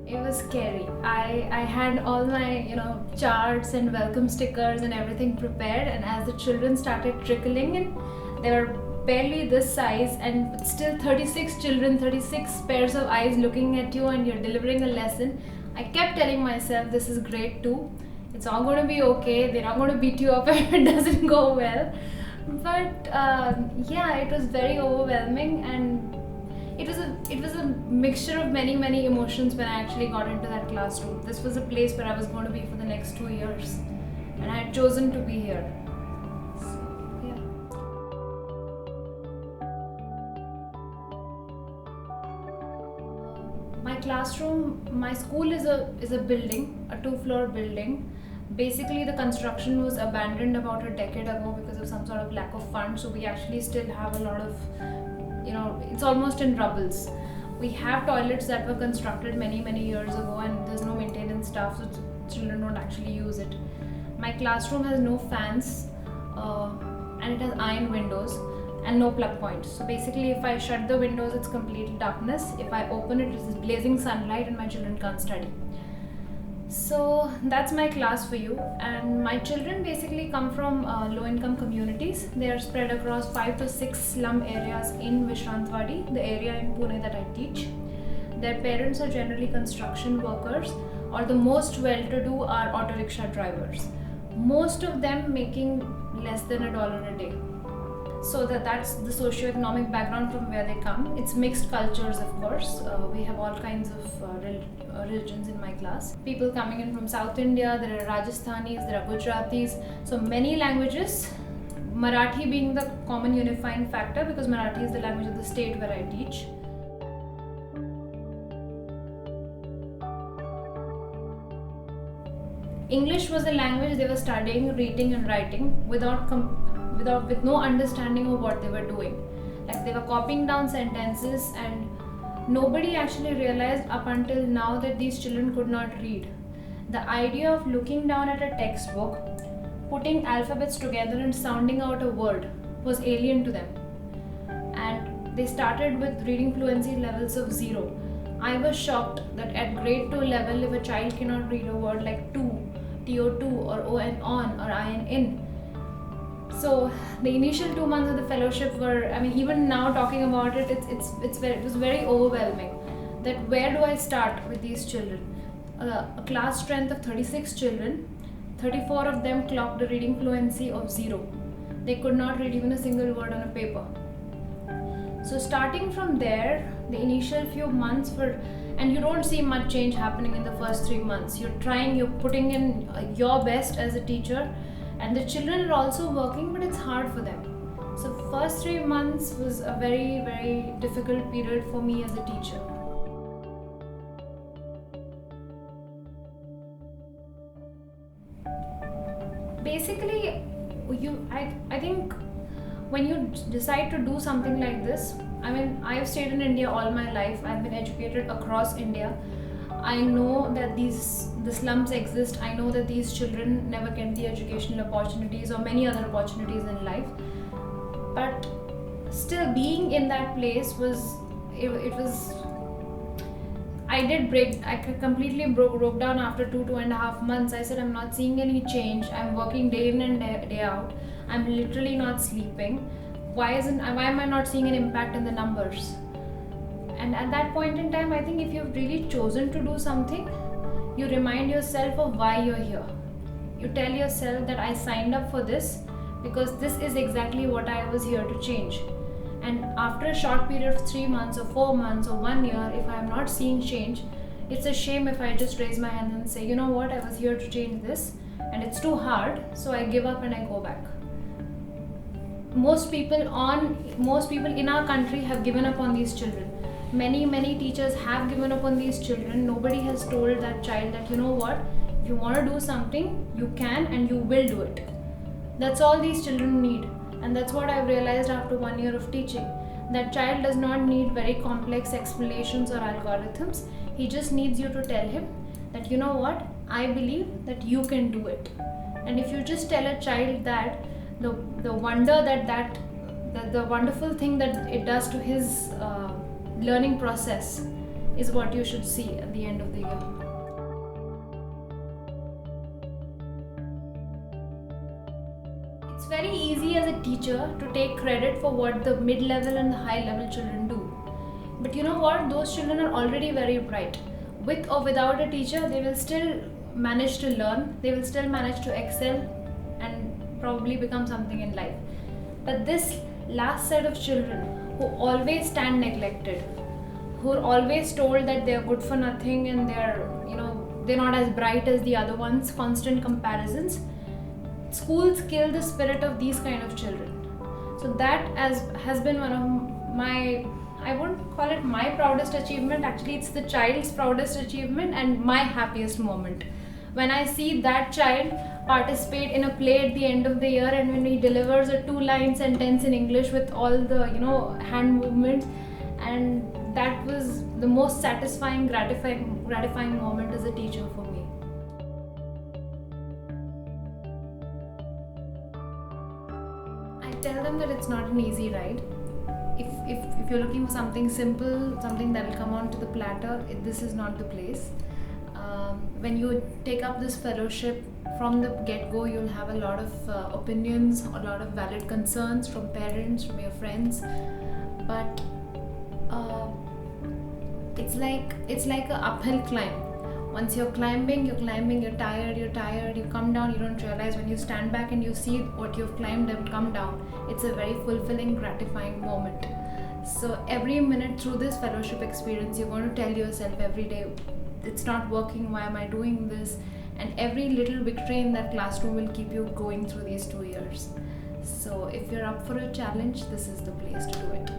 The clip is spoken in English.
It was scary. I had all my, charts and welcome stickers and everything prepared, and as the children started trickling in, they were barely this size, and still 36 children, 36 pairs of eyes looking at you, and you're delivering a lesson. I kept telling myself, this is grade 2. It's all going to be okay. They're not going to beat you up if it doesn't go well. But yeah, it was very overwhelming, and it was a mixture of many emotions when I actually got into that classroom. This was a place where I was going to be for the next 2 years, and I had chosen to be here. So, yeah. My classroom, my school is a building, a 2-floor building. Basically, the construction was abandoned about a decade ago because of some sort of lack of funds. So we actually still have a lot of, it's almost in rubbles. We have toilets that were constructed many years ago, and there's no maintenance staff, so children don't actually use it. My classroom has no fans, and it has iron windows and no plug points. So basically, if I shut the windows, it's complete darkness. If I open it, it's blazing sunlight, and my children can't study. So that's my class for you. And my children basically come from low-income communities. They are spread across 5 to 6 slum areas in Vishrantwadi, the area in Pune that I teach. Their parents are generally construction workers, or the most well-to-do are auto rickshaw drivers. Most of them making less than $1 a day. So that's the socio-economic background from where they come. It's mixed cultures, of course. We have all kinds of religions in my class. People coming in from South India, there are Rajasthanis, there are Gujaratis, so many languages. Marathi being the common unifying factor because Marathi is the language of the state where I teach. English was a language they were studying, reading and writing with no understanding of what they were doing. Like they were copying down sentences, and nobody actually realized up until now that these children could not read. The idea of looking down at a textbook, putting alphabets together and sounding out a word was alien to them. And they started with reading fluency levels of 0. I was shocked that at grade 2 level, if a child cannot read a word like to, TO2 or ON on or IN in. So the initial 2 months of the fellowship were, even now talking about it, it was very overwhelming. That where do I start with these children? A class strength of 36 children, 34 of them clocked a reading fluency of 0. They could not read even a single word on a paper. So starting from there, the initial few months were, and you don't see much change happening in the first 3 months. You're putting in your best as a teacher, and the children are also working, but it's hard for them. So first 3 months was a very difficult period for me as a teacher. Basically, I think when you decide to do something like this, I've stayed in India all my life. I've been educated across India. I know that the slums exist. I know that these children never get the educational opportunities or many other opportunities in life. But still being in that place I completely broke down after 2.5 months. I said, I'm not seeing any change. I'm working day in and day out. I'm literally not sleeping. Why am I not seeing an impact in the numbers? And at that point in time, I think if you've really chosen to do something, you remind yourself of why you're here. You tell yourself that I signed up for this because this is exactly what I was here to change. And after a short period of 3 months or 4 months or 1 year, if I'm not seeing change, it's a shame if I just raise my hand and say, you know what, I was here to change this and it's too hard, so I give up and I go back. Most people in our country have given up on these children. Many teachers have given up on these children. Nobody has told that child that, you know what, if you want to do something, you can and you will do it. That's all these children need. And that's what I've realized after 1 year of teaching. That child does not need very complex explanations or algorithms. He just needs you to tell him that, you know what, I believe that you can do it. And if you just tell a child that, the wonderful thing that it does to his learning process, is what you should see at the end of the year. It's very easy as a teacher to take credit for what the mid-level and the high-level children do. But you know what? Those children are already very bright. With or without a teacher, they will still manage to learn, they will still manage to excel and probably become something in life. But this last set of children who always stand neglected, who are always told that they are good for nothing and they're not as bright as the other ones, constant comparisons, schools kill the spirit of these kind of children. So that has been one of my, I won't call it my proudest achievement, actually it's the child's proudest achievement and my happiest moment. When I see that child participate in a play at the end of the year, and when he delivers a 2-line sentence in English with all the hand movements, and that was the most satisfying, gratifying moment as a teacher for me. I tell them that it's not an easy ride. If you're looking for something simple, something that will come onto the platter, this is not the place. When you take up this fellowship, from the get-go, you'll have a lot of opinions, a lot of valid concerns from parents, from your friends, but it's like an uphill climb. Once you're climbing, you're tired, you come down, you don't realize when you stand back and you see what you've climbed and come down. It's a very fulfilling, gratifying moment. So every minute through this fellowship experience, you're going to tell yourself every day, it's not working, why am I doing this? And every little victory in that classroom will keep you going through these 2 years. So if you're up for a challenge, this is the place to do it.